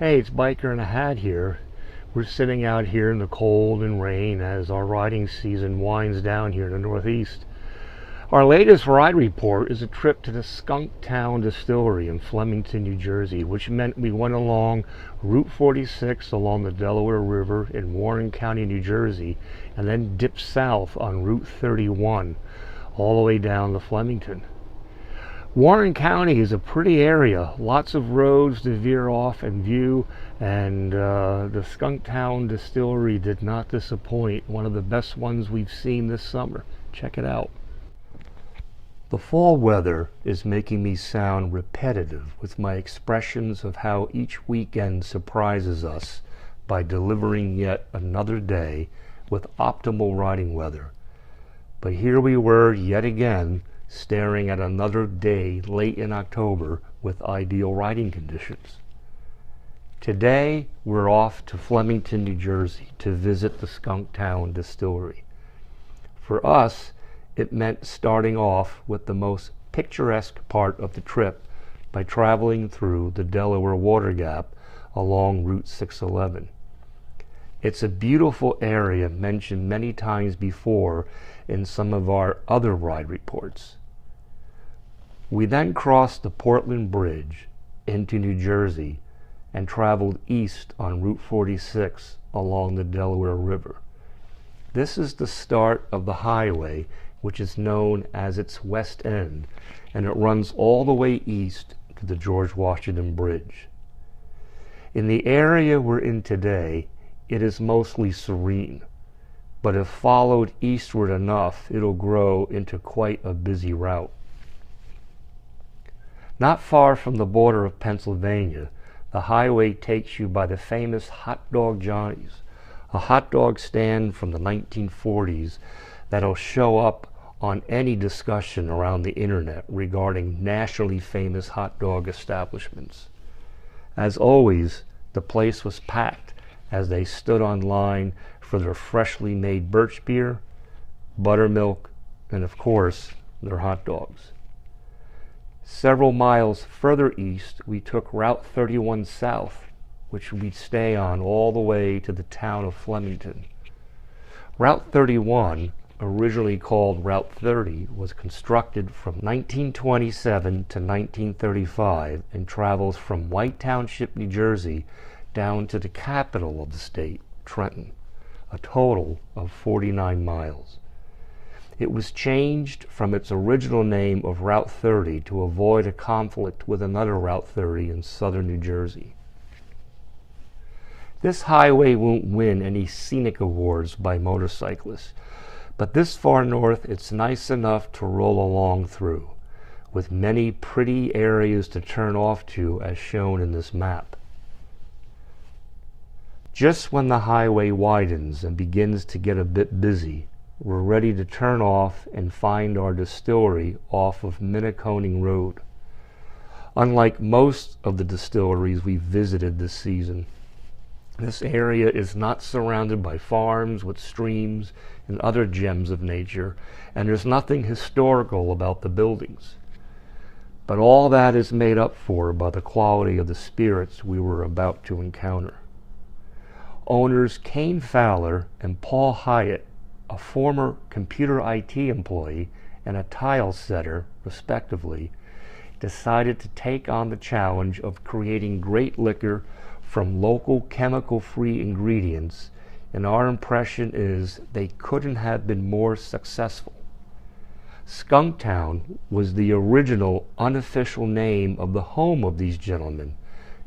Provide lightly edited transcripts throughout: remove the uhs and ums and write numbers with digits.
Hey, it's Biker in a Hat here. We're sitting out here in the cold and rain as our riding season winds down here in the Northeast. Our latest ride report is a trip to the Skunktown Distillery in Flemington, New Jersey, which meant we went along Route 46 along the Delaware River in Warren County, New Jersey, and then dipped south on Route 31 all the way down to Flemington. Warren County is a pretty area, lots of roads to veer off and view, and the Skunktown Distillery did not disappoint. One of the best ones we've seen this summer. Check it out. The fall weather is making me sound repetitive with my expressions of how each weekend surprises us by delivering yet another day with optimal riding weather. But here we were yet again, staring at another day late in October with ideal riding conditions. Today we're off to Flemington, New Jersey to visit the Skunktown Distillery. For us, it meant starting off with the most picturesque part of the trip by traveling through the Delaware Water Gap along Route 611. It's a beautiful area mentioned many times before in some of our other ride reports. We then crossed the Portland Bridge into New Jersey and traveled east on Route 46 along the Delaware River. This is the start of the highway, which is known as its west end, and it runs all the way east to the George Washington Bridge. In the area we're in today, it is mostly serene, but if followed eastward enough, it'll grow into quite a busy route. Not far from the border of Pennsylvania, the highway takes you by the famous Hot Dog Johnny's, a hot dog stand from the 1940s that'll show up on any discussion around the internet regarding nationally famous hot dog establishments. As always, the place was packed as they stood on line for their freshly made birch beer, buttermilk, and of course, their hot dogs. Several miles further east, we took Route 31 south, which we'd stay on all the way to the town of Flemington. Route 31, originally called Route 30, was constructed from 1927 to 1935 and travels from White Township, New Jersey, down to the capital of the state, Trenton, a total of 49 miles. It was changed from its original name of Route 30 to avoid a conflict with another Route 30 in southern New Jersey. This highway won't win any scenic awards by motorcyclists, but this far north it's nice enough to roll along through, with many pretty areas to turn off to as shown in this map. Just when the highway widens and begins to get a bit busy, we're ready to turn off and find our distillery off of Minneconing Road. Unlike most of the distilleries we've visited this season, this area is not surrounded by farms with streams and other gems of nature, and there's nothing historical about the buildings. But all that is made up for by the quality of the spirits we were about to encounter. Owners Kane Fowler and Paul Hyatt, a former computer IT employee and a tile setter, respectively, decided to take on the challenge of creating great liquor from local chemical-free ingredients, and our impression is they couldn't have been more successful. Skunktown was the original unofficial name of the home of these gentlemen,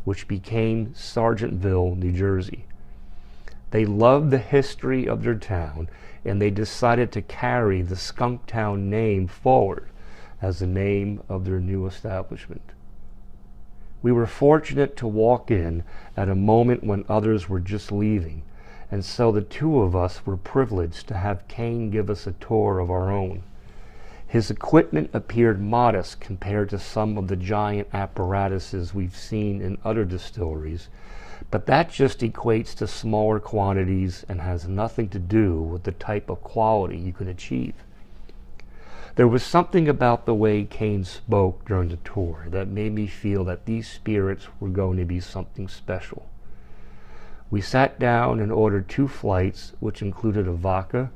which became Sargentville, New Jersey. They loved the history of their town, and they decided to carry the Skunktown name forward as the name of their new establishment. We were fortunate to walk in at a moment when others were just leaving, and so the two of us were privileged to have Kane give us a tour of our own. His equipment appeared modest compared to some of the giant apparatuses we've seen in other distilleries, but that just equates to smaller quantities and has nothing to do with the type of quality you can achieve. There was something about the way Kane spoke during the tour that made me feel that these spirits were going to be something special. We sat down and ordered 2 flights, which included a vodka,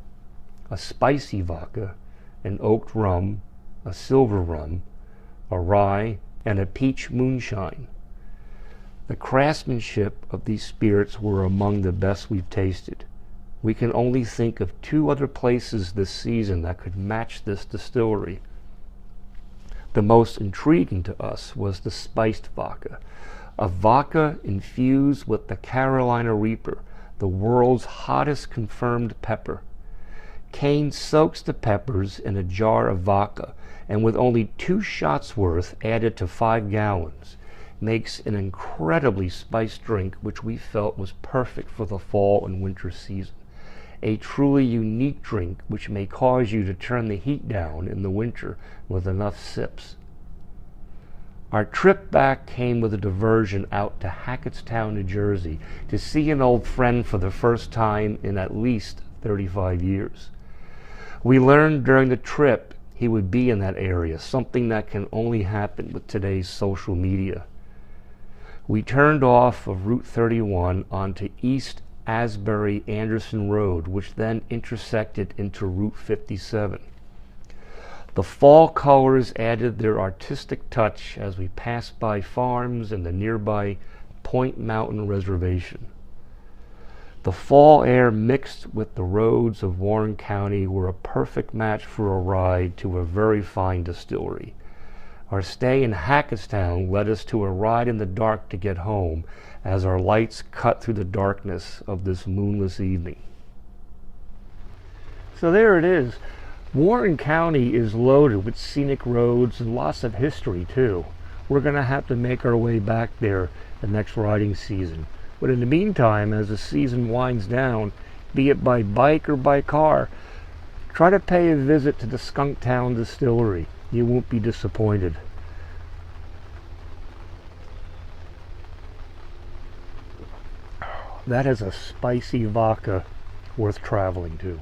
a spicy vodka, an oaked rum, a silver rum, a rye, and a peach moonshine. The craftsmanship of these spirits were among the best we've tasted. We can only think of 2 other places this season that could match this distillery. The most intriguing to us was the spiced vodka, a vodka infused with the Carolina Reaper, the world's hottest confirmed pepper. Kane soaks the peppers in a jar of vodka, and with only 2 shots worth added to 5 gallons, makes an incredibly spiced drink which we felt was perfect for the fall and winter season. A truly unique drink which may cause you to turn the heat down in the winter with enough sips. Our trip back came with a diversion out to Hackettstown, New Jersey, to see an old friend for the first time in at least 35 years. We learned during the trip he would be in that area, something that can only happen with today's social media. We turned off of Route 31 onto East Asbury-Anderson Road, which then intersected into Route 57. The fall colors added their artistic touch as we passed by farms and the nearby Point Mountain Reservation. The fall air mixed with the roads of Warren County were a perfect match for a ride to a very fine distillery. Our stay in Hackettstown led us to a ride in the dark to get home as our lights cut through the darkness of this moonless evening. So there it is. Warren County is loaded with scenic roads and lots of history too. We're going to have to make our way back there the next riding season. But in the meantime, as the season winds down, be it by bike or by car, try to pay a visit to the Skunktown Distillery. You won't be disappointed. That is a spicy vodka worth traveling to.